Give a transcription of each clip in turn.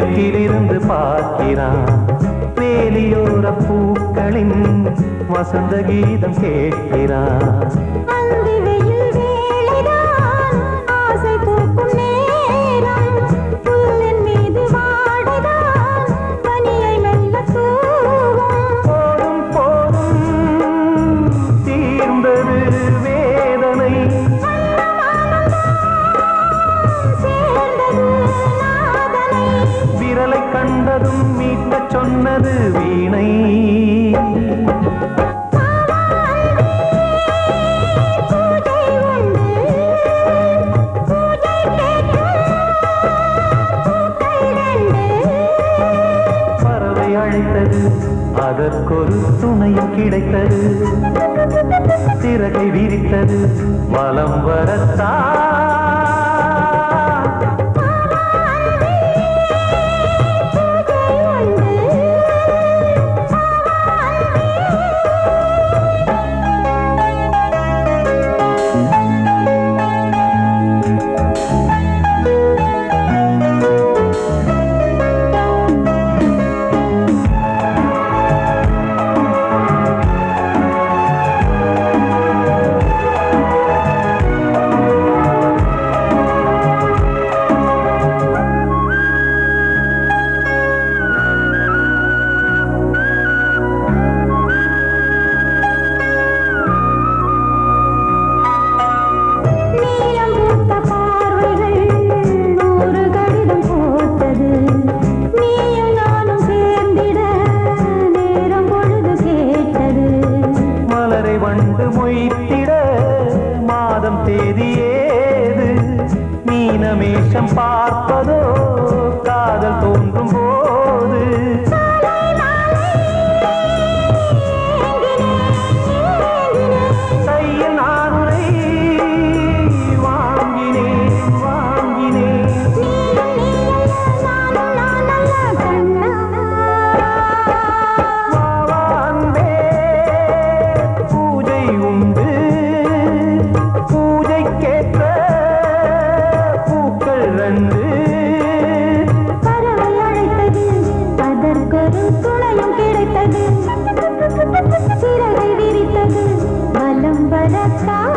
மேற்கிலிருந்து பார்க்கிறான். வேலியோர பூக்களின் வசந்த கீதம் கேட்கிறான். கண்டதும் மீட்ட சொன்னது வீணை. பறவை அழைத்தது, அதற்கொரு துணையும் கிடைத்தது. சிறகை விரித்தது, வலம் வரத்தான். வண்டு மொய்த்திட மாதம் தேதியேது. மீனமேஷம் பார்ப்பதோ காதல் தோன்றும் போது. கையில் நானுரை வாங்கினேன் வாங்கினேன். சிறகை விரித்தது, வலம் வரத்தான்.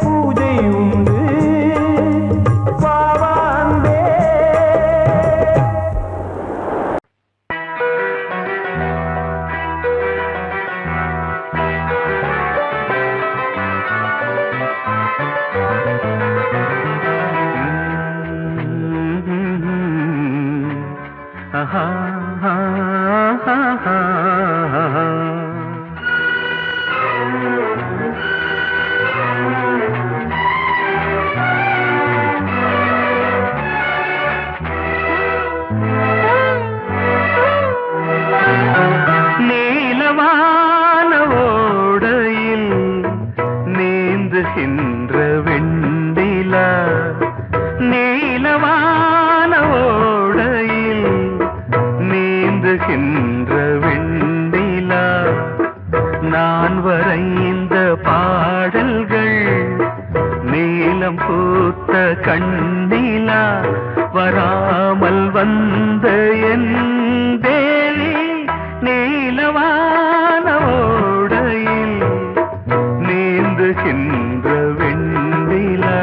பூஜை உண்டு பாவாந்தே. நீலவான ஓடையில் நீந்துகின்ற வெண்ணிலா. நீலவான ஓடையில் நீந்துகின்ற வெண்ணிலா. நான் வரைந்த பாடல்கள் நீலம் பூத்த கண்ணிலா. வராமல் வந்த என் தேவி நீலவான ஓடையில் நீந்துகின்ற வெண்ணிலா.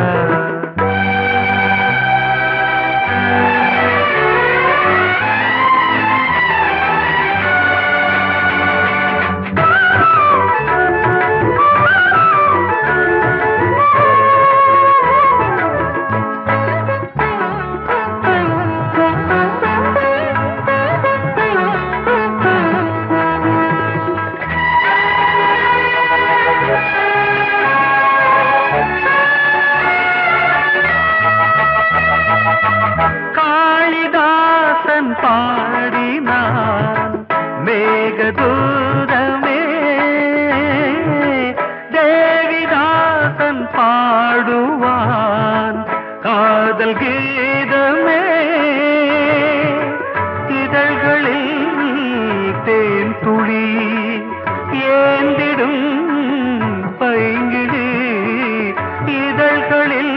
பாடினான் மேகதூரமே. தேவிதாசன் பாடுவான் காதல் கீதமே. இதழ்களில் தேன் துளி ஏந்திடும் பைங்கிழி. இதழ்களில்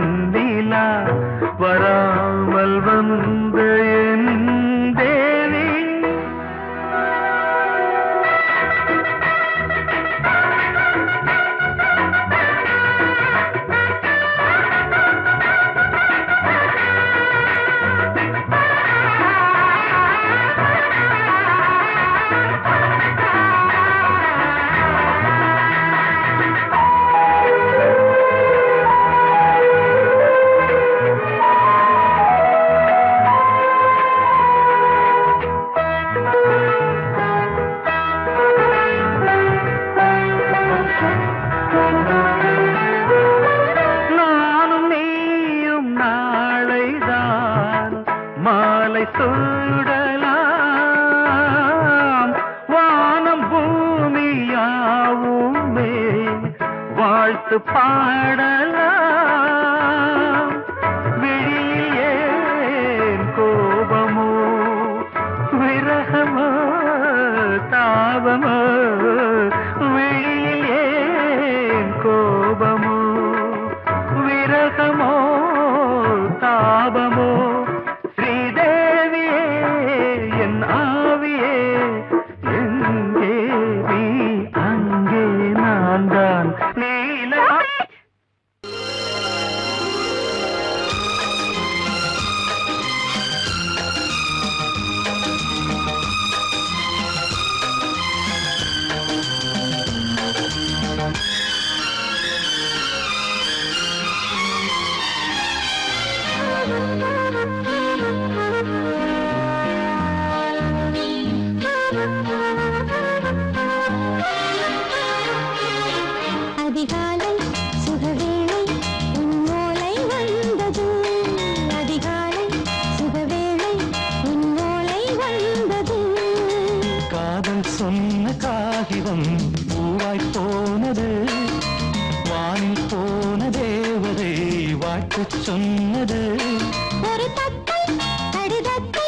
வெண்ணிலா வராமல் வந்த என் தேவி மாலை சூடலாம் வானம் பூமியாவுமே வாழ்த்து பாடலாம் விழியில் ஏன் கோபமோ விரகமோ தாபமோ விழியில் ஏன் கோபமோ விரகமோ தாபமோ அதிகாலை சுகவேளை உன்னோலை வந்தது அதிகாலை சுகவேளை உன்னோலை வந்தது காதல் சொன்ன காகிதம் பூவாய் போனது வானில் போன தேவதை வாழ்த்து சொன்னது ஒரு தத்தை கடிதத்தை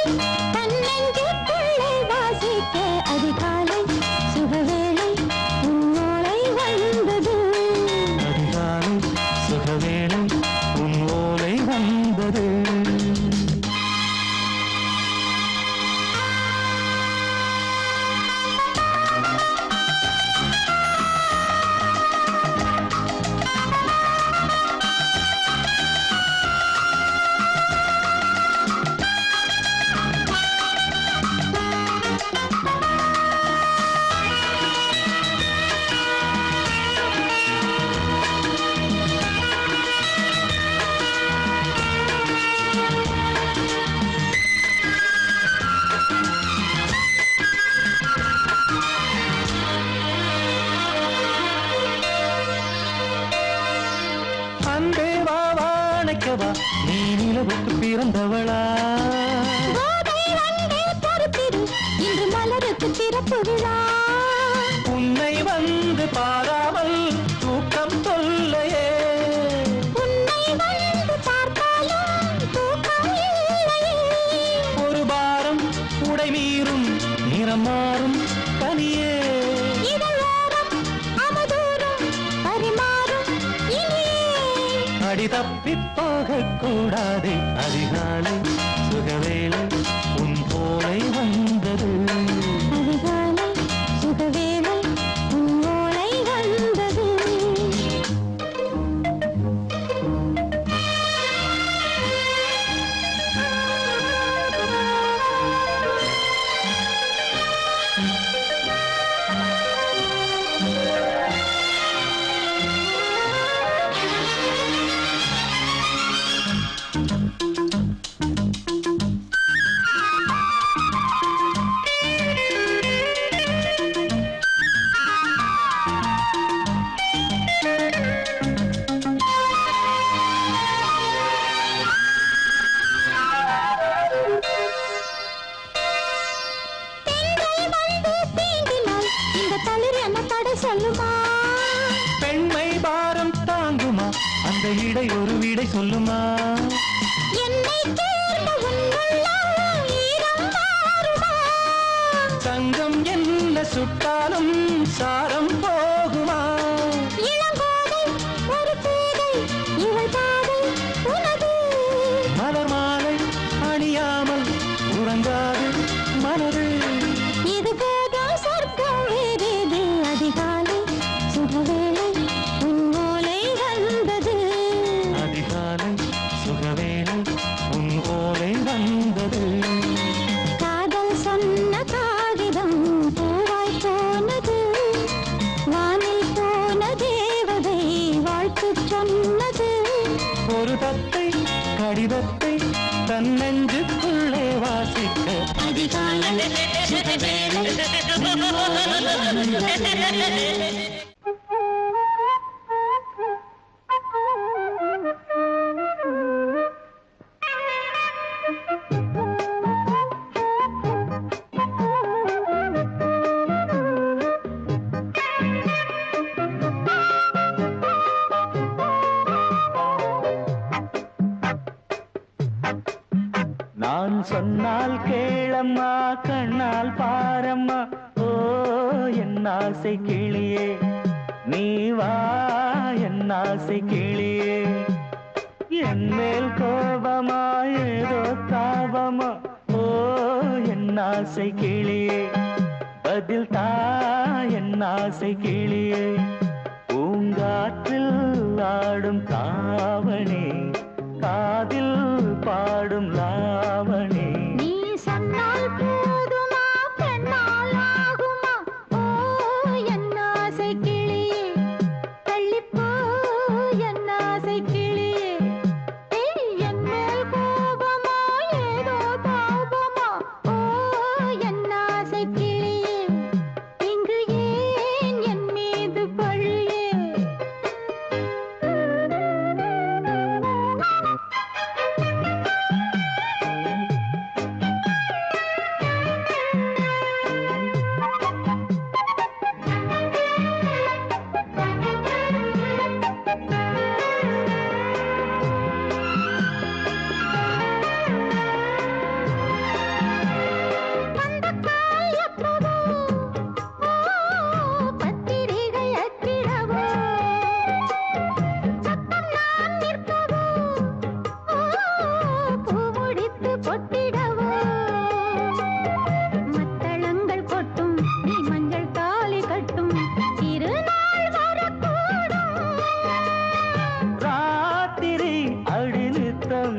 தன்னெஞ்சுக்குள்ளே வாசிக்க அதிகாலை சுகவேளை உன்னோலை வந்தது அதிகாலை சுகவேளை உன் ஓலை வந்தது நீ நிலவுக்கு பிறந்தவளா இன்று மலருக்கு திறப்பு விழா உன்னை வந்து பாராமல் தூக்கம் தொல்லையே உன்னை வந்து பார்த்தாலும் தூக்கம் இல்லையே ஒரு பாரம் உடை மீறும் நிறம் மாறும் தனியே இதழோரம் அவதூறும் பரிமாறும் இனியே அடி தப்பி போகக்கூடாது அதிகாலை சுகவேளை உன் போலை வந்தது அதிகாலை சுகவேளை உன்னோலை வந்தது சொல்லுமா பெண்மை பாரம் தாங்குமா அந்த இடை ஒரு விடை சொல்லுமா என்னை தேர்ந்த உன்னுள்ளம் ஈரம் மாறுமா சங்கம் என்ன சுட்டாலும் சாரம் போகுமா இளங்கோதை ஒரு பேதை இவள் பாதை ஒரு தத்தை கடிதத்தை தன் நெஞ்சுக்குள்ளே வாசிக்க அதிகாலை சுகவேளை நான் சொன்னால் கேளம்மா கண்ணால் பாரம்மா ஓ என் ஆசை கிளியே நீ வா என் ஆசை கிளியே என் மேல் கோபமா ஏதோ தாபமா ஓ என் ஆசை கிளியே பதில் தா என் ஆசை கிளியே பூங்காற்றில் ஆடும் தாவணி காதில் பாடும் லாவணி நீ சொன்னால் போதுமா பெண்ணால் ஆகுமா ஓ என் ஆசை கிளியே தள்ளிப்போ என் ஆசை கிளியே என் மேல் கோபமா ஏதோ தாபமா ஓ என் ஆசை கிளியே இங்கு ஏன் என் மீது பழியே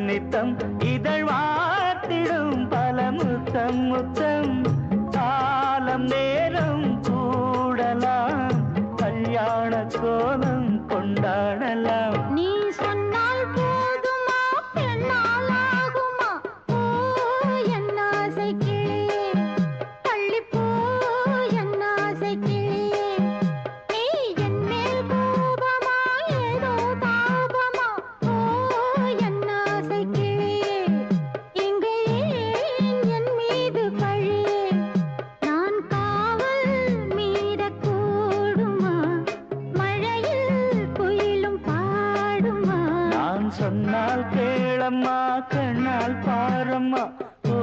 நித்தம் இதழ் வார்த்திடும் பல முத்தம் முத்தம் காலம் நேரம் கூடலாம் கல்யாண கோலம் கொண்டாடலாம் நீ சொன்னால் போதுமா பெண்ணால் ஆகுமா ஓ என் ஆசை கிளியே தள்ளிப்போ என் ஆசை கிளியே நீ என் மேல் கோபமா ஏதோ தாபமா ஓ என் ஆசை கிளியே இங்கே என் மீது பழியே நான் காவல் மீறக்கூடுமா மழையில் குயிலும் பாடுமா நான் சொன்னால் கேளம்மா கண்ணால் பாரம்மா ஓ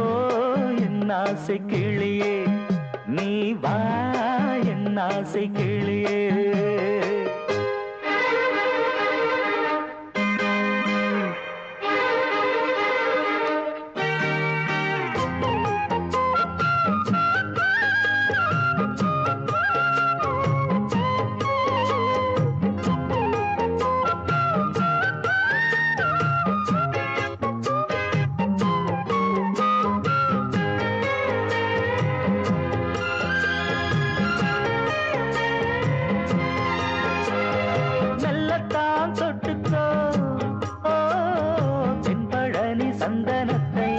என் ஆசை கிளியே நீ வா என் ஆசை கிளியே மெல்லத்தான் தொட்டுக்கோ ஓ தென்பழனி சந்தனத்தை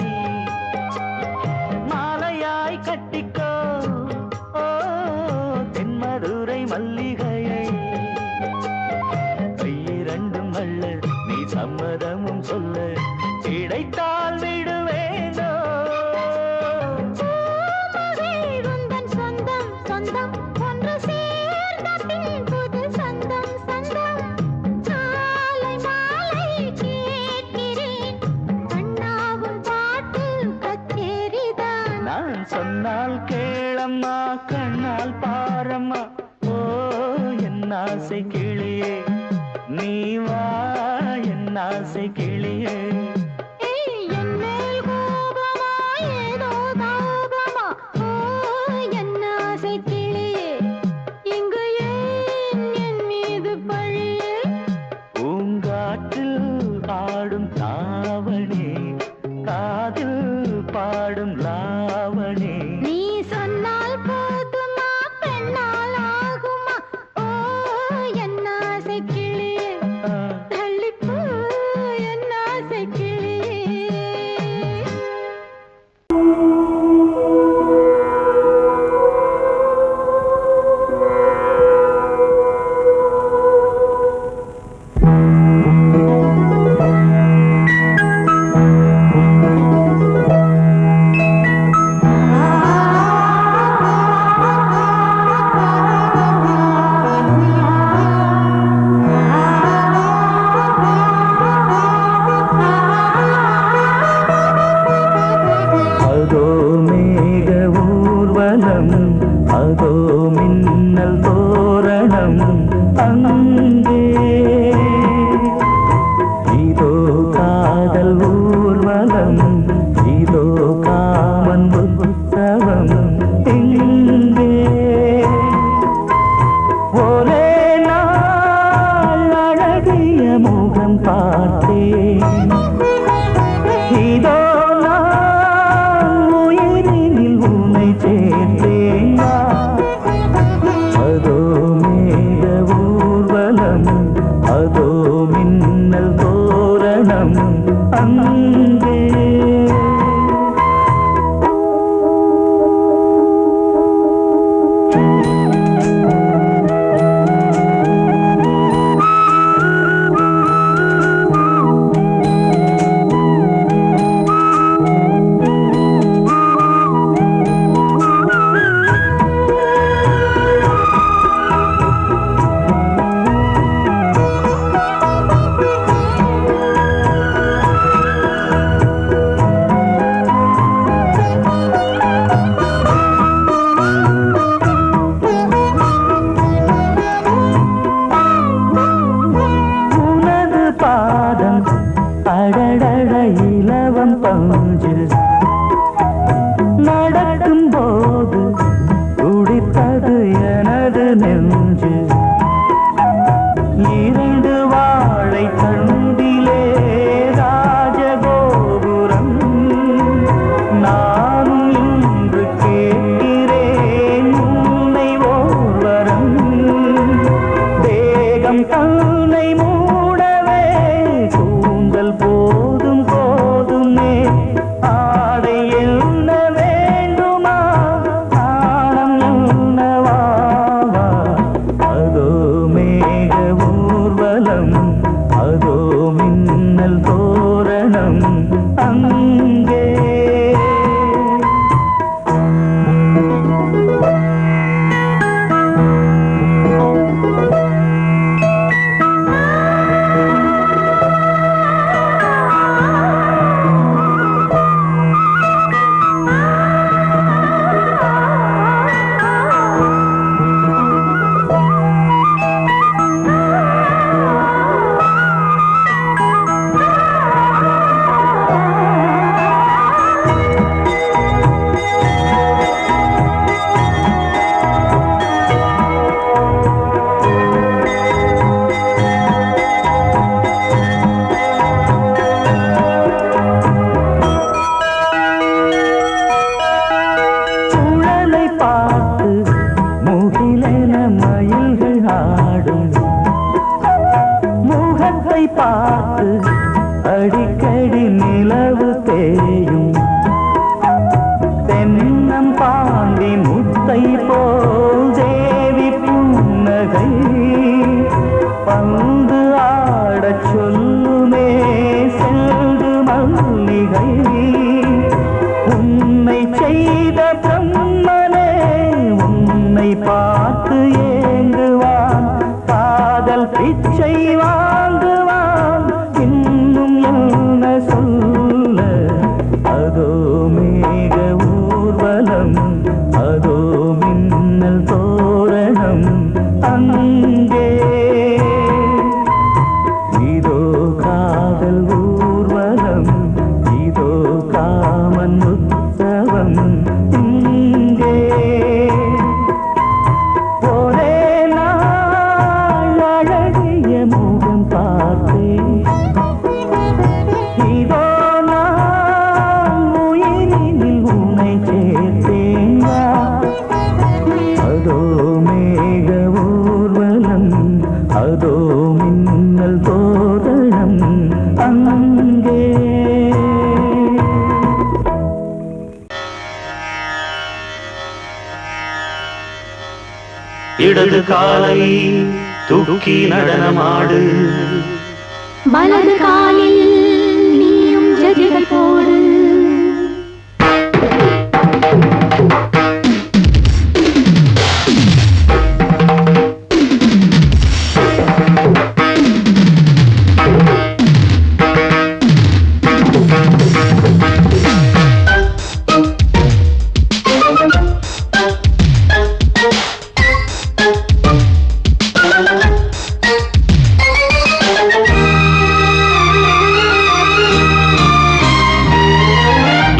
மாலையாய் கட்டிக்கோ ஓ தென்மதுரை மல்லிகையை கையிரண்டும் அள்ள நீ சம்மதமும் சொல்ல கிடைத்தால் விடுவேனோ உந்தன் சொந்தம் சொந்தம் ஒன்று சேர்ந்த பின் புது சொந்தம் சொந்தம் காலை மாலை கேட்கிறேன் கண்ணாவும் பாட்டு கச்சேரிதான் நான் சொன்னால் கேளம்மா கண்ணால் பாரம்மா ஓ என் ஆசை கிளியே நீ வா என் ஆசை கிளியே என் மேல் கோபமா ஏதோ தாபமா ஓ என் ஆசை கிளியே இங்கு ஏன் என் மீது பழியே பூங்காற்றில் ஆடும் தாவணி காதில் பாடும் லாவணி நீ சொன்னால் போதுமா பெண்ணால் ஆகுமா ஓ என் ஆசை கிளியே தள்ளிப்போ ஊர்வலம் அங்கே. நடக்கும் போது துடித்தது எனது நெஞ்சு. இரண்டு வாழை தண்டிலே ராஜகோபுரம். நானும் இன்று கேட்கிறேன் உன்னை ஓர்வரம். தேகம் தன்னை மூடவே கூந்தல் போதும் போதுமே. ஆடை என்ன வேண்டுமா ஆடம் என்னவாவா. அதோ மேக ஊர்வலம் அதோ மின்னல் தோரணம் அங்கே. பார்த்து அடிக்கடி நிலவு தேயும். தென்னம் பாண்டி முத்தை போல் தேவி புன்னகை. பந்து ஆடச் சொல்லுமே செல்து மல்லிகை. உன்னை செய்த பிரம்மனே உன்னை பார்த்து ஏங்குவான். காதல் பிச்சை வாங்குவான். இன்னும் என்ன சொல்ல. அதோ மேக ஊர்வலம் அதோ மின்னல் தோரணம் அங்கே. இதோ காதல் ஊர்வலம் இதோ காமன் உற்சவம் இங்கே. ஒரே நாள் அழகிய முகம் பார்த்தேன். இதோ நான் உயிரினில் உன்னை சேர்த்தேன். அதோ மேக ஊர்வலம் அதோ மின்னல் தோரணம் அங்கே. இடது காலை தூக்கி நடனமாடு. வலது காலில் நீயும் ஜதிகள் போடு.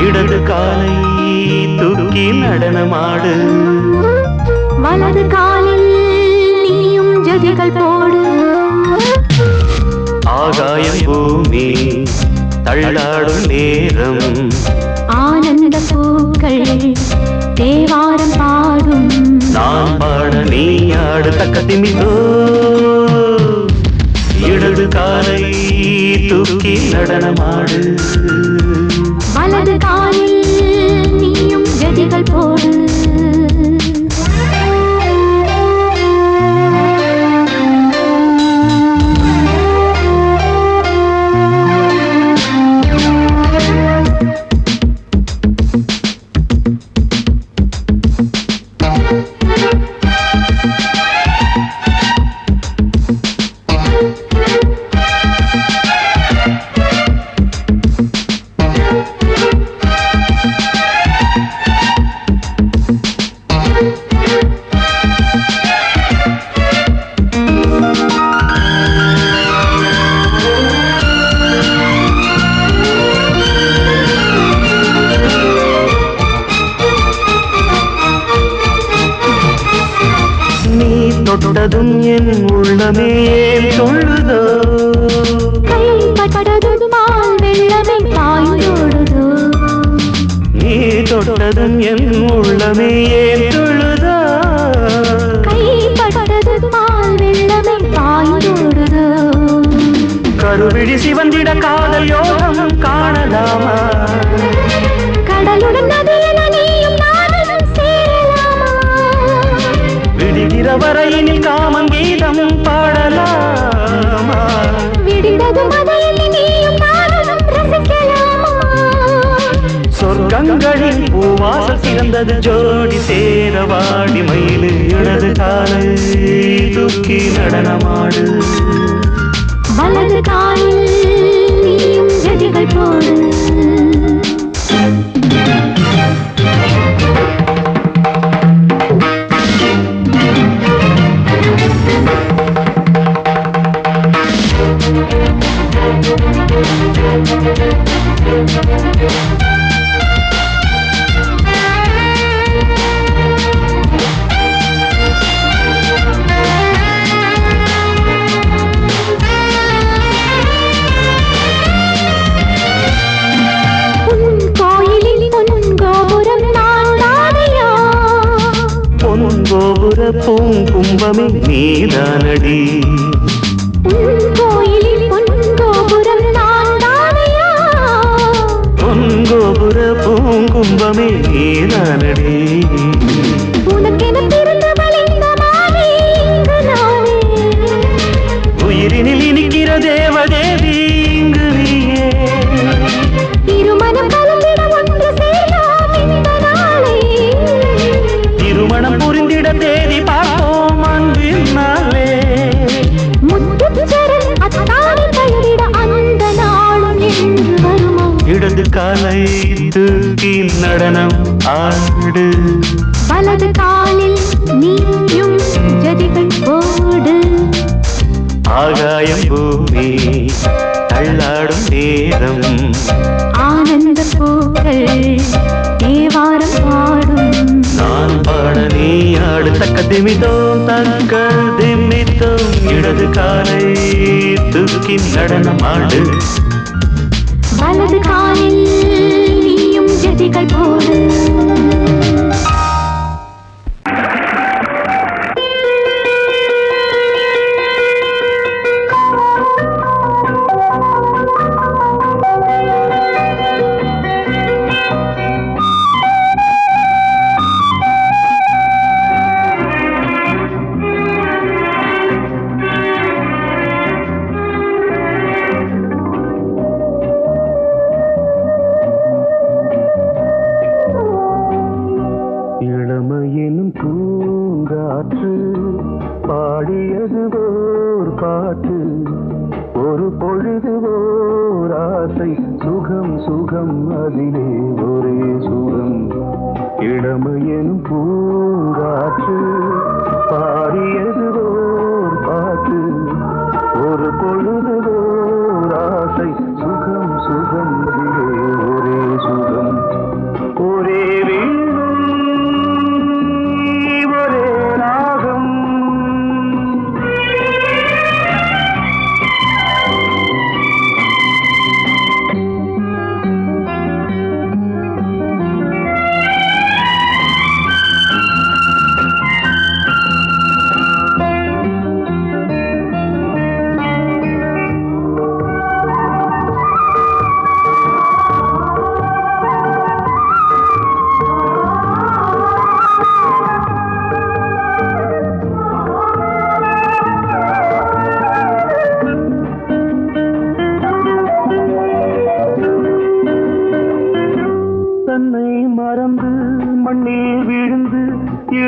இடது காலை தூக்கி நடனமாடு. வலது காலில் நீயும் ஜதிகள் போடு. ஆகாயம் பூமி தள்ளாடும் நேரம். ஆனந்த பூக்கள் தேவாரம் பாடும். நான் பாட நீ ஆடு தக்கத்திமிதோ. இடது காலை தூக்கி நடனமாடு வலது காலில் நீயும் ஜதிகள் போடு தொட்டதும் என் உள்ளமே சொல்லுதோ கைப்பட்டதும் மால் வெள்ளமே பாய்ந்தோடுதோ நீ தொட்டதும் என் உள்ளமே சொல்லுதோ கைப்பட்டதும் மால் வெள்ளமே பாய்ந்தோடுதோ கருவிழி சிவந்திட காதல் யோகம் காணலாமா கடலுடன் நதியில் நீயும் நானும் சேரலாமா விடுகிற வரையினில் காமன் கீதம் பாடலாமா விடிந்தது மதையில் நீயும் நானும் ரசிக்கலாமா சொர்க்கங்களின் பூவாசல் சிறந்தது ஜோடி சேரவாடி மயிலு இடது காலை தூக்கி நடனமாடு வலது காலில் நீயும் ஜதிகள் போடு கோபுர பூங்கும்பமே நீதானடி கோயிலில் பொன்கோபுரம் நான் தானையா பொன்கோபுர பூங்கும்பமே நீதானடி உனக்கென பிறந்தவள் இந்த மாலை இங்கு நானே உயிரினில் இனிக்கிற தேவதேவி இங்கு நீயே திருமணம் கலந்திட ஒன்று சேரலாம் இந்த நாளை திருமணம் புரிந்திட தேதி பார்ப்போம் அன்பினாலே முத்துச்சரன் அத்தானை தழுவிட அந்த நாளும் என்று வருமா இடது காலை தூக்கி நடனம் ஆடு வலது காலில் நீயும் ஜதிகள் போடு ஆகாயம் பூமி தள்ளாடும் நேரம் ஆனந்த பூக்கள் தேவாரம் பாடும் நான் பாட நீ ஆடு தக்க திமித்தோம் தக்க திமித்தோம் இடது காலை தூக்கி நடனம் ஆடு வலது காலில் நீயும் ஜதிகள் போடு இளமையினும் பூங்காற்று பாடியது ஓர் பாட்டு ஒரு பொழுது ஓர் ஆசை சுகம் சுகம் அதிலே ஒரே சுகம் இளமையினும் பூங்காற்று பாடியது ஓர் பாட்டு ஒரு பொழுது ஓர் ஆசை சுகம் சுகம் அதிலே ஒரே சுகம் ஒரே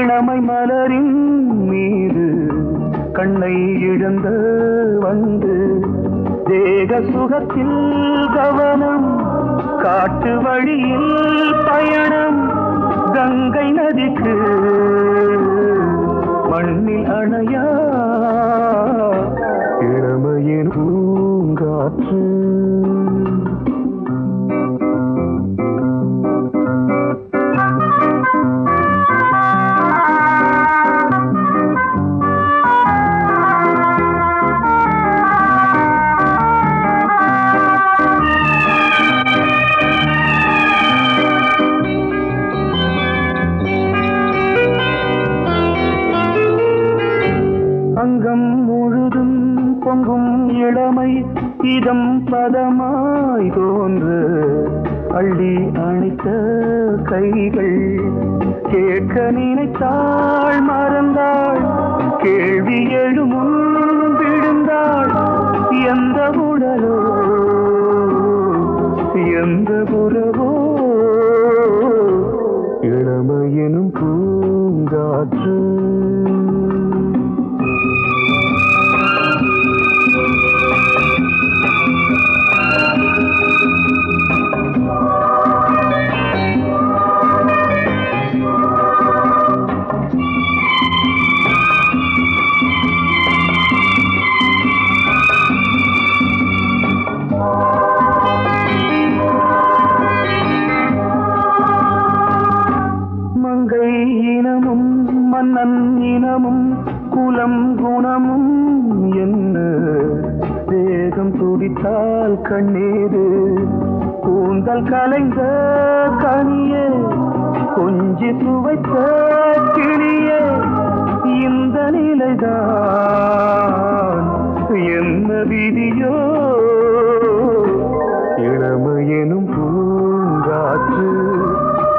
இளமை மலரின் மீது கண்ணை இழந்த வந்து தேக சுகத்தில் கவனம் காட்டு வழியில் பயணம் கங்கை நதிக்கு மண்ணில் அணையா இளமையின் பூங்காற்று அங்கம் முழுதும் பொங்கும் இளமை இதம் பதமாய் தோன்று அள்ளி அணைத்த கைகள் கேட்க நினைத்தாள் மறந்தாள் கேள்வி எழுமுன் விழுந்தாள் எந்த உடலோ எந்த உறவோ இளமையெனும் பூங்காற்று இனமும் மன்னன் இனமும் குலம் குணமும் என்ன தேகம் துடித்தால் கண்ணீரு கூந்தல் கலைந்த கனியே கொஞ்சி சுவைத்த கிளியே இந்த நிலைதான் என்ன விதியோ இளமையெனும் பூங்காற்று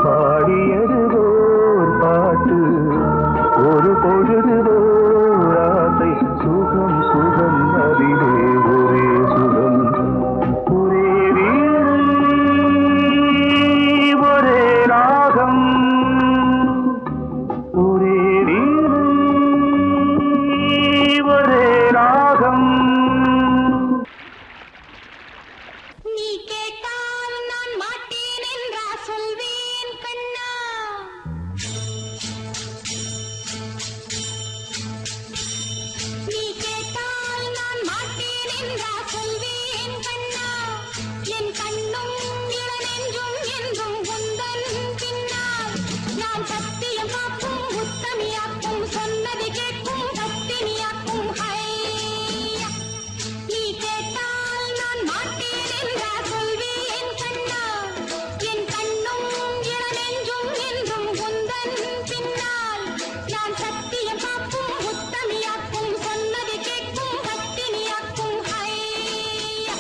பாடியது பாட்டு ஒரு பொழுது ஆசை சுகம் சுகம் அதிலே ஒரே சுகம் ஒரே வீடு ஒரே ராகம் ஒரே வீடு ஒரே ராகம் நீ கேட்டால் நான் மாட்டேன் என்றா சொல்வேன் கண்ணா நீ கேட்டால் நான் மாட்டேன் என்றா சொல்வேன் கண்ணா என் கண்ணும் இளநெஞ்சும் என்றும் உந்தன் பின்னால் நான் சத்தியம் காக்கும் உத்தமியாக்கும் சொன்னது கேட்கும் பத்தினியாக்கும் ஹையா நீ கேட்டால் நான் மாட்டேன் என்றா சொல்வேன் கண்ணா என் கண்ணும் இளநெஞ்சும் என்றும் உந்தன் பின்னால் நான் சத்தியம் காக்கும் உத்தமியாக்கும் சொன்னது கேட்கும் பத்தினியாக்கும் ஹையா